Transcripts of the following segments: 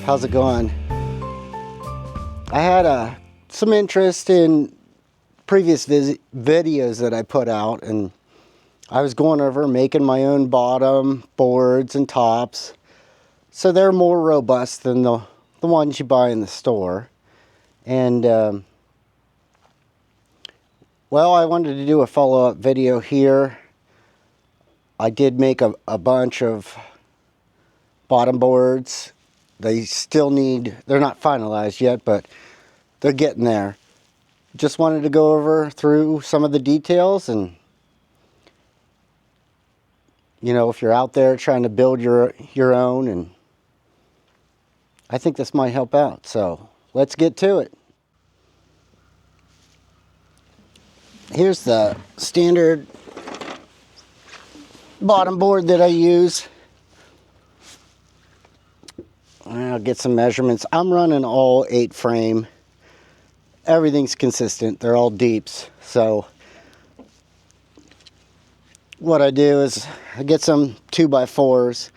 How's it going? I had some interest in previous videos that I put out, and I was going over making my own bottom boards and tops, so they're more robust than the ones you buy in the store. And well, I wanted to do a follow-up video here. I did make a bunch of bottom boards. They still they're not finalized yet, but they're getting there. Just wanted to go through some of the details, and you know, if you're out there trying to build your own, and I think this might help out. So let's get to it. Here's the standard bottom board that I use. I'll get some measurements. I'm running all 8 frame. Everything's consistent. They're all deeps. So what I do is I get some 2x4s,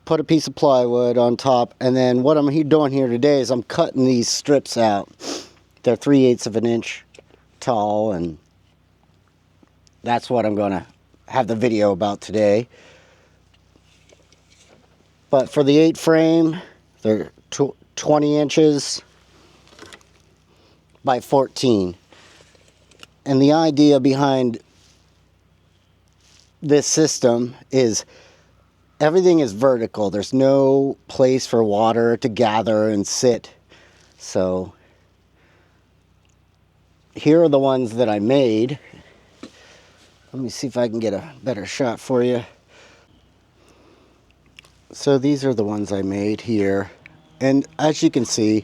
put a piece of plywood on top, and then what I'm doing here today is I'm cutting these strips out. They're 3/8 of an inch tall, and that's what I'm going to have the video about today. But for the 8 frame, they're 20 inches by 14. And the idea behind this system is everything is vertical. There's no place for water to gather and sit. So here are the ones that I made. Let me see if I can get a better shot for you. So these are the ones I made here. And as you can see,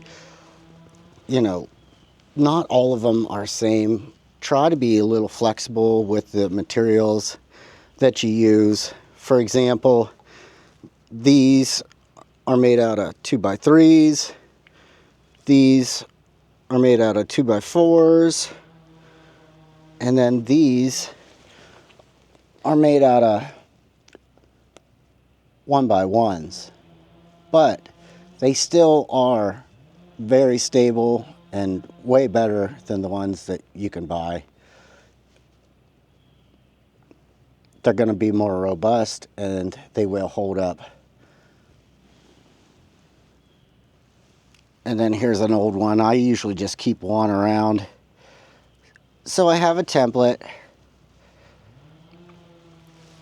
you know, not all of them are same. Try to be a little flexible with the materials that you use. For example, these are made out of 2x3s. These are made out of 2x4s. And then these are made out of 1x1s. But they still are very stable and way better than the ones that you can buy. They're going to be more robust, and they will hold up. And then here's an old one. I usually just keep one around. So I have a template.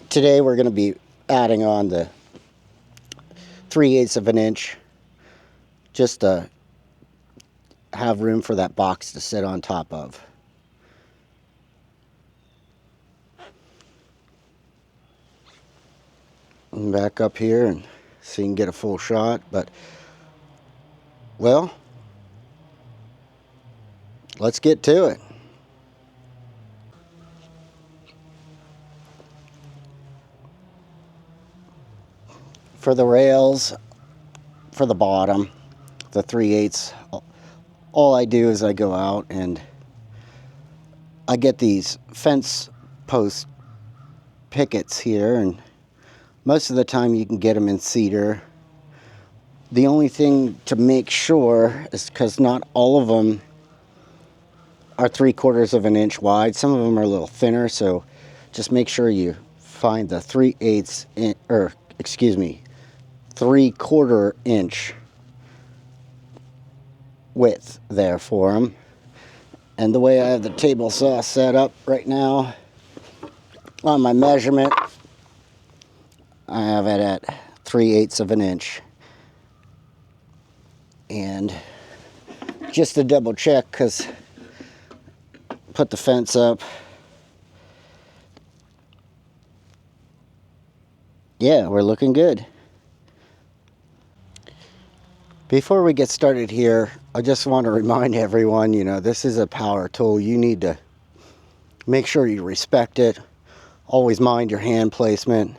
Today we're going to be adding on the 3/8 of an inch, just to have room for that box to sit on top of. And back up here and so you can get a full shot. But well, let's get to it. For the rails, for the bottom, the 3/8, all I do is I go out and I get these fence post pickets here, and most of the time you can get them in cedar. The only thing to make sure is, because not all of them are 3/4 of an inch wide, some of them are a little thinner, so just make sure you find the 3/8 or excuse me, 3/4 inch width there for them. And the way I have the table saw set up right now on my measurement, I have it at 3/8 of an inch. And just to double check, because put the fence up, yeah, we're looking good. Before we get started here, I just want to remind everyone, you know, this is a power tool. You need to make sure you respect it. Always mind your hand placement,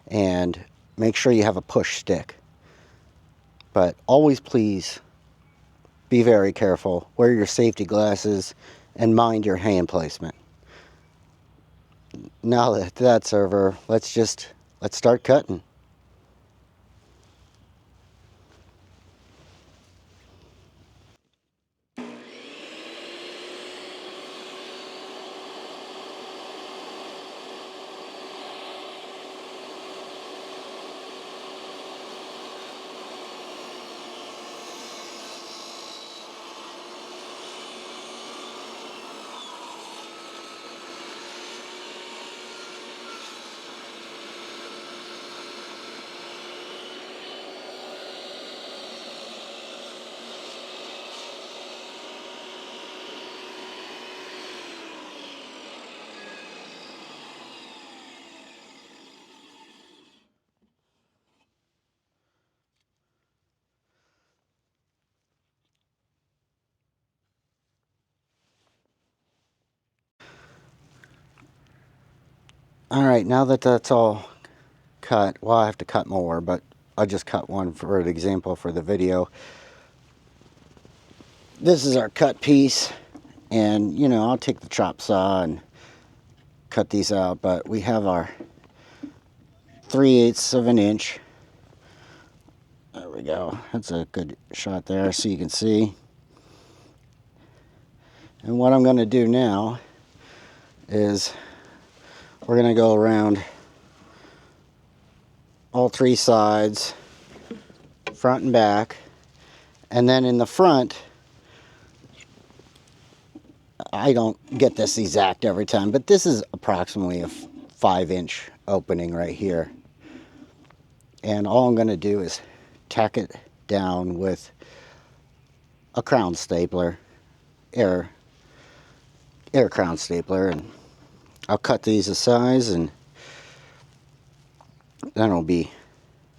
and make sure you have a push stick. But always please be very careful. Wear your safety glasses and mind your hand placement. Now that that's over, let's start cutting. All right, now that that's all cut, well, I have to cut more, but I just cut one for an example for the video. This is our cut piece, and you know, I'll take the chop saw and cut these out, but we have our 3/8 of an inch. There we go. That's a good shot there so you can see. And what I'm going to do now is we're going to go around all three sides, front and back, and then in the front, I don't get this exact every time, but this is approximately a 5-inch opening right here. And all I'm going to do is tack it down with a crown stapler, air crown stapler, and I'll cut these to size, and then it'll be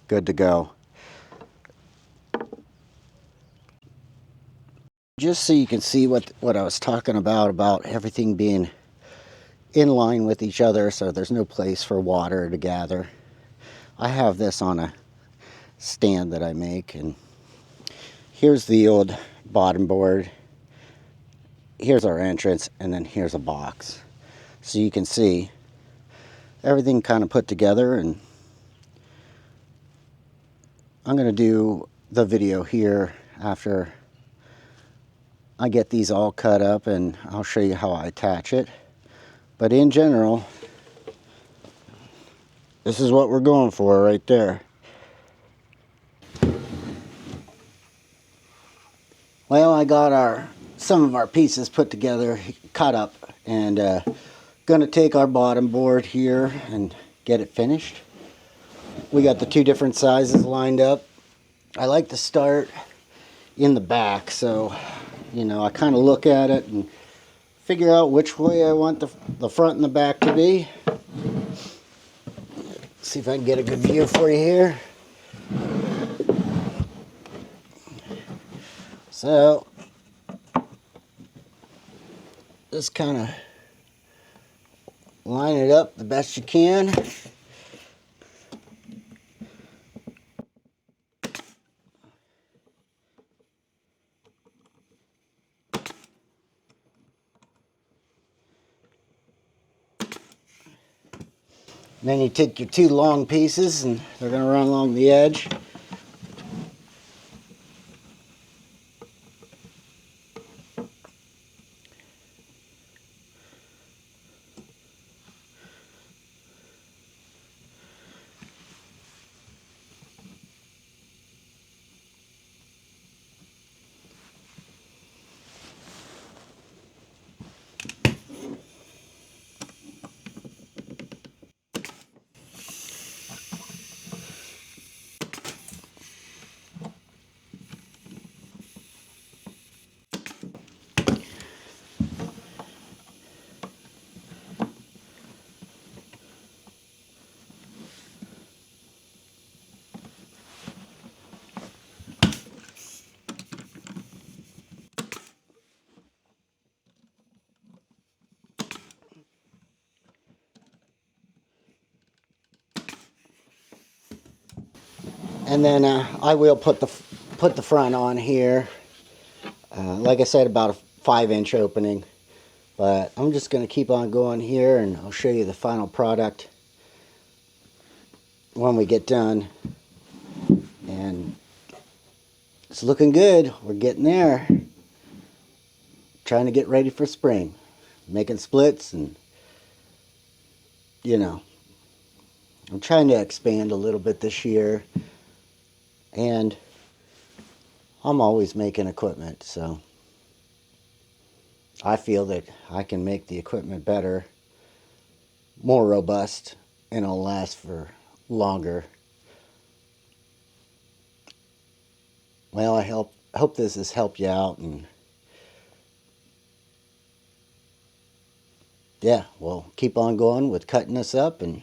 good to go. Just so you can see what I was talking about everything being in line with each other so there's no place for water to gather. I have this on a stand that I make, and here's the old bottom board. Here's our entrance, and then here's a box. So you can see everything kind of put together, and I'm going to do the video here after I get these all cut up, and I'll show you how I attach it. But in general, this is what we're going for right there. Well, I got some of our pieces put together, cut up, and going to take our bottom board here and get it finished. We got the two different sizes lined up. I like to start in the back, so you know, I kind of look at it and figure out which way I want the front and the back to be. See if I can get a good view for you here. So just kind of line it up the best you can. Then you take your two long pieces, and they're going to run along the edge. And then I will put the front on here. Like I said, about a 5-inch opening. But I'm just going to keep on going here, and I'll show you the final product when we get done. And it's looking good. We're getting there. Trying to get ready for spring. Making splits, and you know, I'm trying to expand a little bit this year. And I'm always making equipment, so I feel that I can make the equipment better, more robust, and it'll last for longer. Well, I hope this has helped you out, and yeah, we'll keep on going with cutting this up, and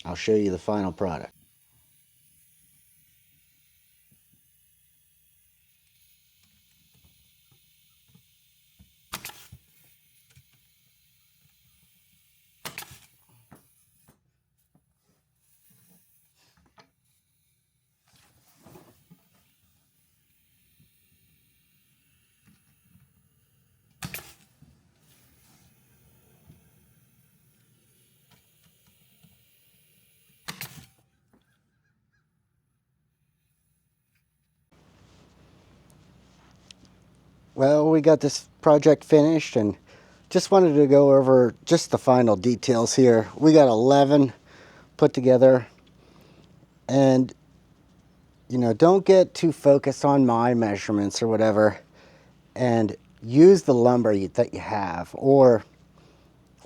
I'll show you the final product. well, we got this project finished and just wanted to go over just the final details here. We got 11 put together, and don't get too focused on my measurements or whatever, and use the lumber that you have or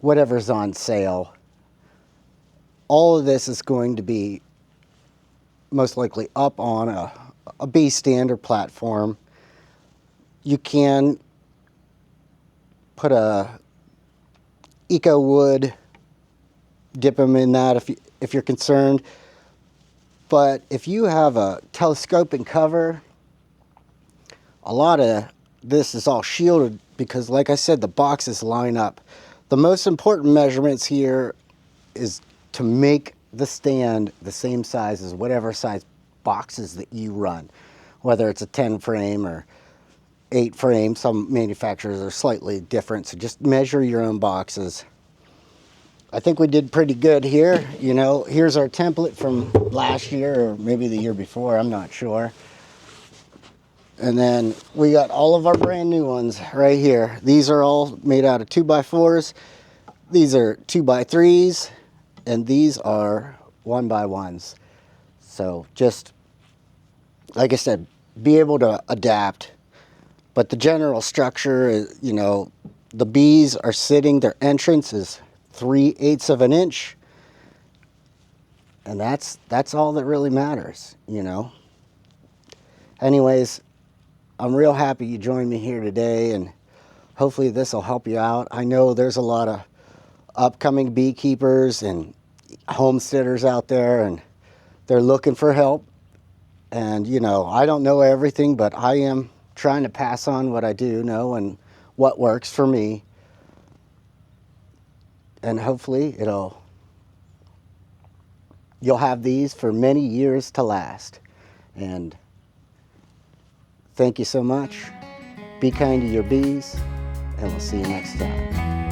whatever's on sale. All of this is going to be most likely up on a B standard platform. You can put a eco wood, dip them in that if you're concerned. But if you have a telescoping cover, a lot of this is all shielded because, like I said, the boxes line up. The most important measurements here is to make the stand the same size as whatever size boxes that you run, whether it's a 10 frame or 8 frame. Some manufacturers are slightly different, so just measure your own boxes. I think we did pretty good here. Here's our template from last year or maybe the year before, I'm not sure. And then we got all of our brand new ones right here. These are all made out of 2x4s. These are 2x3s, and these are 1x1s. So just, like I said, be able to adapt. But the general structure is, the bees are sitting, their entrance is 3/8 of an inch. And that's all that really matters, Anyways, I'm real happy you joined me here today, and hopefully this will help you out. I know there's a lot of upcoming beekeepers and homesteaders out there, and they're looking for help. And, I don't know everything, but I am trying to pass on what I do know and what works for me. And hopefully you'll have these for many years to last. And thank you so much. Be kind to your bees, and we'll see you next time.